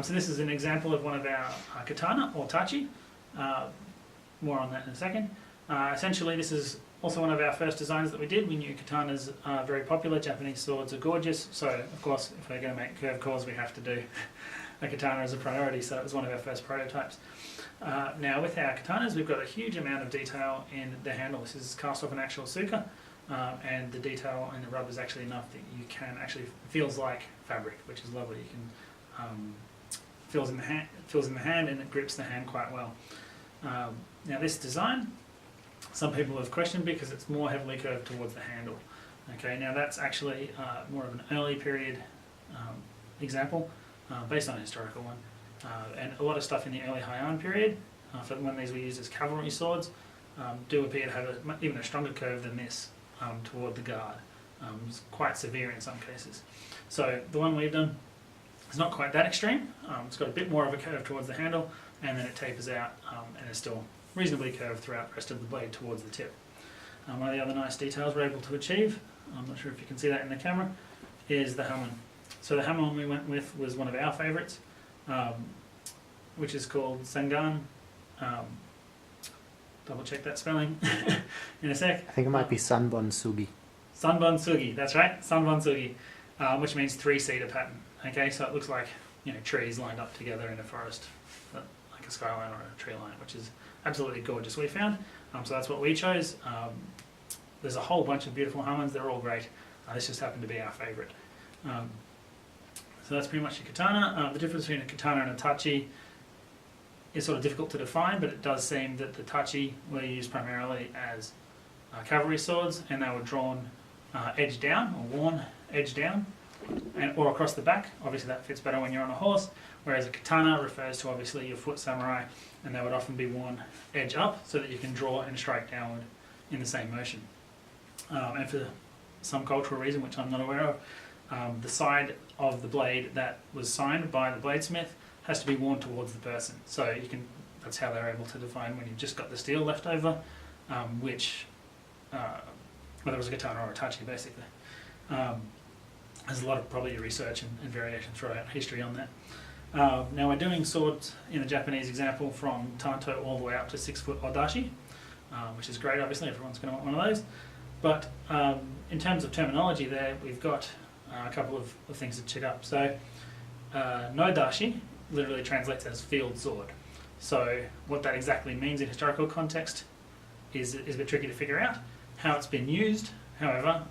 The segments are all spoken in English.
So this is an example of one of our katana or tachi. More on that in a second. Essentially, this is also one of our first designs that we did. We knew katanas are very popular. Japanese swords are gorgeous. So, of course, if we're going to make curved cores, we have to do a katana as a priority. So it was one of our first prototypes. Now, with our katanas, we've got a huge amount of detail in the handle. This is cast off an actual suka. And the detail in the rub is actually enough that you can actually, feels like fabric, which is lovely. You can, feels in the hand and it grips the hand quite well. Now this design, some people have questioned because it's more heavily curved towards the handle. Okay, now that's actually more of an early period example, based on a historical one. And a lot of stuff in the early Heian period, for when these were used as cavalry swords, do appear to have even a stronger curve than this toward the guard. It's quite severe in some cases. So the one we've done is not quite that extreme. It's got a bit more of a curve towards the handle, and then it tapers out and is still reasonably curved throughout the rest of the blade towards the tip. One of the other nice details we're able to achieve, I'm not sure if you can see that in the camera, is the hamon. So the hamon we went with was one of our favourites, which is called Sengan. Double check that spelling in a sec. I think it might be Sanbon Sugi. Sanbon Sugi, that's right, Sanbon Sugi, which means three-seater pattern. Okay, so it looks like, you know, trees lined up together in a forest, like a skyline or a tree line, which is absolutely gorgeous, we found. So that's what we chose. There's a whole bunch of beautiful hamons, they're all great. This just happened to be our favourite. So that's pretty much a katana. The difference between a katana and a tachi is sort of difficult to define, but it does seem that the tachi were used primarily as cavalry swords, and they were drawn edge down, or worn edge down, or across the back. Obviously that fits better when you're on a horse, whereas a katana refers to obviously your foot samurai, and they would often be worn edge up so that you can draw and strike downward in the same motion. And for some cultural reason, which I'm not aware of, the side of the blade that was signed by the bladesmith has to be worn towards the person. So you can, that's how they're able to define when you've just got the steel left over, whether it was a katana or a tachi basically. There's a lot of probably research and variation throughout history on that. Now we're doing swords in the Japanese example from tanto all the way up to 6-foot odashi, which is great, obviously everyone's going to want one of those. But in terms of terminology there, we've got a couple of things to check up. So no dashi literally translates as field sword. So what that exactly means in historical context is a bit tricky to figure out. How it's been used, however,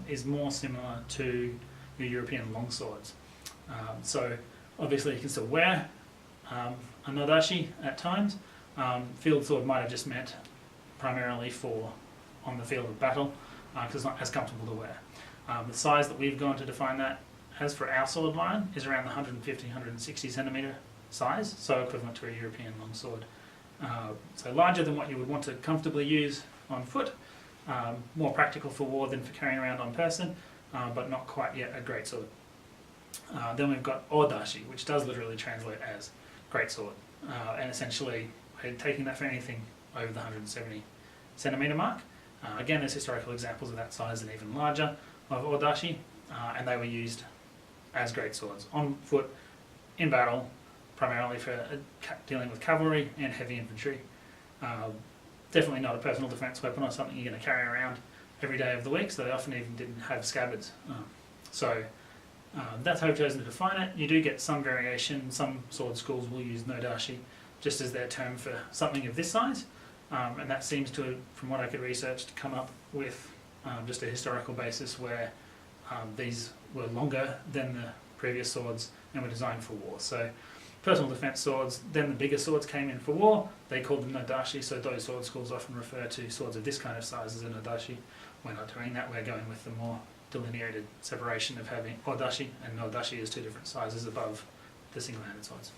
is more similar to your European longswords. So obviously you can still wear a nodashi at times. Field sword might have just meant primarily for on the field of battle, because it's not as comfortable to wear. The size that we've gone to define that as for our sword line is around the 150-160 centimetre size, so equivalent to a European longsword. So larger than what you would want to comfortably use on foot, more practical for war than for carrying around on person, but not quite yet a great sword. Then we've got odashi, which does literally translate as great sword, and essentially we're taking that for anything over the 170 centimetre mark. Again, there's historical examples of that size and even larger of odashi, and they were used as great swords on foot in battle, primarily for dealing with cavalry and heavy infantry. Definitely not a personal defence weapon or something you're going to carry around every day of the week, so they often even didn't have scabbards. That's how we've chosen to define it. You do get some variation. Some sword schools will use nodashi just as their term for something of this size, and that seems to, from what I could research, to come up with just a historical basis where these were longer than the previous swords and were designed for war. So personal defence swords, then the bigger swords came in for war, they called them nodashi, so those sword schools often refer to swords of this kind of size as a nodashi. We're not doing that, we're going with the more delineated separation of having odashi and nodashi as two different sizes above the single-handed swords.